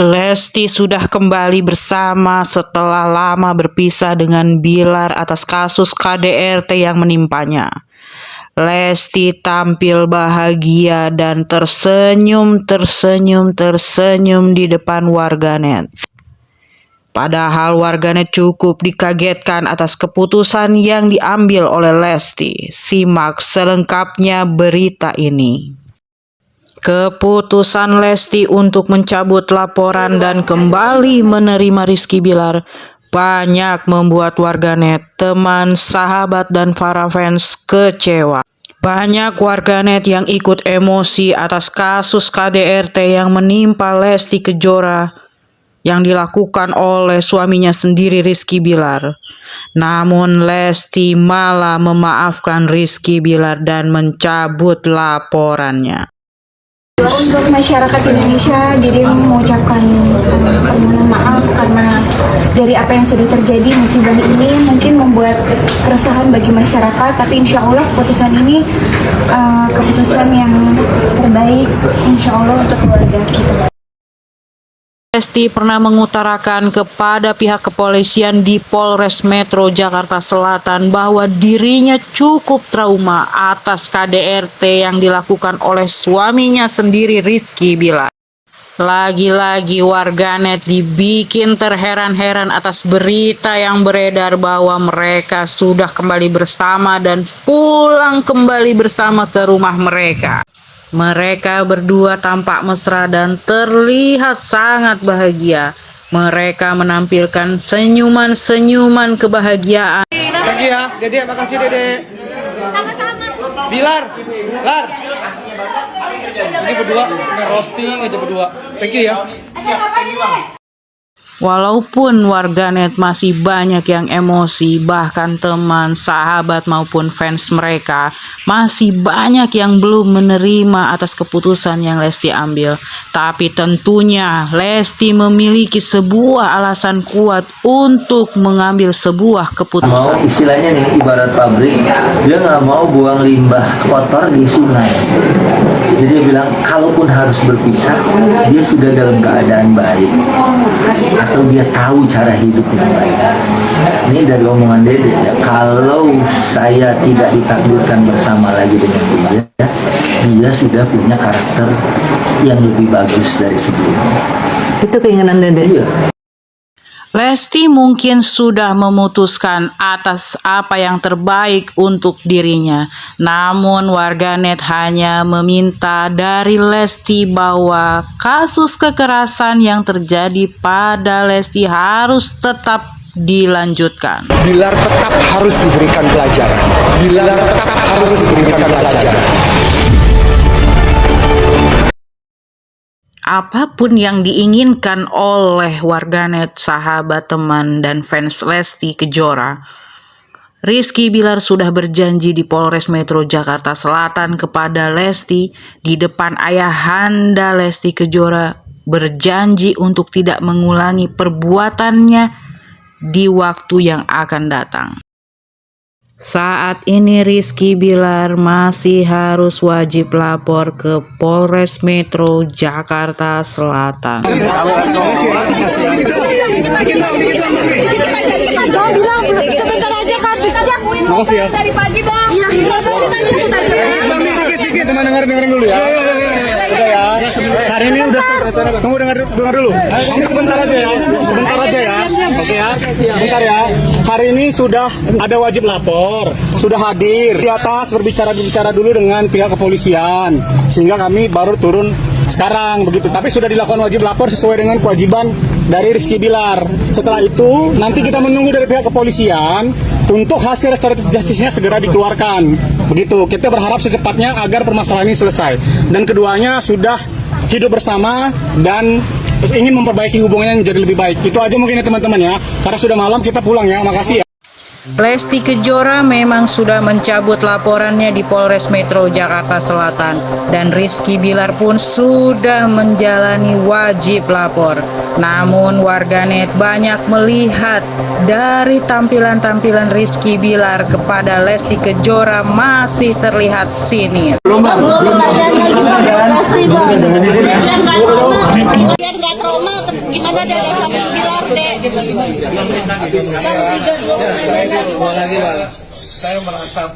Lesti sudah kembali bersama setelah lama berpisah dengan Bilar atas kasus KDRT yang menimpanya. Lesti tampil bahagia dan tersenyum di depan warganet. Padahal warganet cukup dikagetkan atas keputusan yang diambil oleh Lesti. Simak selengkapnya berita ini. Keputusan Lesti untuk mencabut laporan dan kembali menerima Rizky Bilar banyak membuat warganet, teman, sahabat, dan para fans kecewa. Banyak warganet yang ikut emosi atas kasus KDRT yang menimpa Lesti Kejora yang dilakukan oleh suaminya sendiri Rizky Bilar. Namun Lesti malah memaafkan Rizky Bilar dan mencabut laporannya. Untuk masyarakat Indonesia, Dede mengucapkan permohonan maaf karena dari apa yang sudah terjadi, musibah ini mungkin membuat keresahan bagi masyarakat, tapi insya Allah keputusan ini keputusan yang terbaik insya Allah untuk keluarga kita. Lesti pernah mengutarakan kepada pihak kepolisian di Polres Metro Jakarta Selatan bahwa dirinya cukup trauma atas KDRT yang dilakukan oleh suaminya sendiri Rizky Bilar. Lagi-lagi warganet dibikin terheran-heran atas berita yang beredar bahwa mereka sudah kembali bersama dan pulang kembali bersama ke rumah mereka. Mereka berdua tampak mesra dan terlihat sangat bahagia. Mereka menampilkan senyuman-senyuman kebahagiaan. Thank you ya, Dede. Makasih, Dede. Sama-sama. Bilar, Lar. Ini berdua, roasting aja berdua. Thank you ya. Walaupun warganet masih banyak yang emosi, bahkan teman, sahabat maupun fans mereka masih banyak yang belum menerima atas keputusan yang Lesti ambil. Tapi tentunya Lesti memiliki sebuah alasan kuat untuk mengambil sebuah keputusan. Mau istilahnya nih ibarat pabrik, dia nggak mau buang limbah kotor di sungai. Jadi dia bilang kalaupun harus berpisah, dia sudah dalam keadaan baik. Atau dia tahu cara hidup yang baik. Ini dari omongan Dede ya. Kalau saya tidak ditakdirkan bersama lagi dengan dia sudah punya karakter yang lebih bagus dari sebelumnya. Itu keinginan Dede. Iya. Lesti mungkin sudah memutuskan atas apa yang terbaik untuk dirinya. Namun warganet hanya meminta dari Lesti bahwa kasus kekerasan yang terjadi pada Lesti harus tetap dilanjutkan. Bilar tetap harus diberikan pelajaran. Bilar tetap harus diberikan pelajaran. Apapun yang diinginkan oleh warganet, sahabat, teman, dan fans Lesti Kejora, Rizky Bilar sudah berjanji di Polres Metro Jakarta Selatan kepada Lesti di depan ayahanda Lesti Kejora, berjanji untuk tidak mengulangi perbuatannya di waktu yang akan datang. Saat ini Rizky Bilar masih harus wajib lapor ke Polres Metro Jakarta Selatan. Kau bilang sebentar aja Kak. Makasih ya. Dari pagi Bang. Iya. Dikit, teman dengerin dulu ya. Udah ya. Hari ini udah kamu dengar dulu. Kamu sebentar aja ya. Oke ya. Sebentar ya. Hari ini sudah ada wajib lapor, sudah hadir di atas berbicara dulu dengan pihak kepolisian, sehingga kami baru turun sekarang begitu. Tapi sudah dilakukan wajib lapor sesuai dengan kewajiban dari Rizky Bilar. Setelah itu nanti kita menunggu dari pihak kepolisian untuk hasil restoratif justice-nya segera dikeluarkan. Begitu. Kita berharap secepatnya agar permasalahan ini selesai. Dan keduanya sudah hidup bersama dan ingin memperbaiki hubungannya menjadi lebih baik. Itu aja mungkin ya teman-teman ya. Karena sudah malam kita pulang ya. Makasih ya. Lesti Kejora memang sudah mencabut laporannya di Polres Metro Jakarta Selatan dan Rizky Bilar pun sudah menjalani wajib lapor. Namun warganet banyak melihat dari tampilan-tampilan Rizky Bilar kepada Lesti Kejora masih terlihat sinis. Belum kajian lagi Bang, Lesti Bang. Biar nggak trauma, gimana dia udah sampai Bilar deh. Bang, 3 lagi Bang. Saya merasa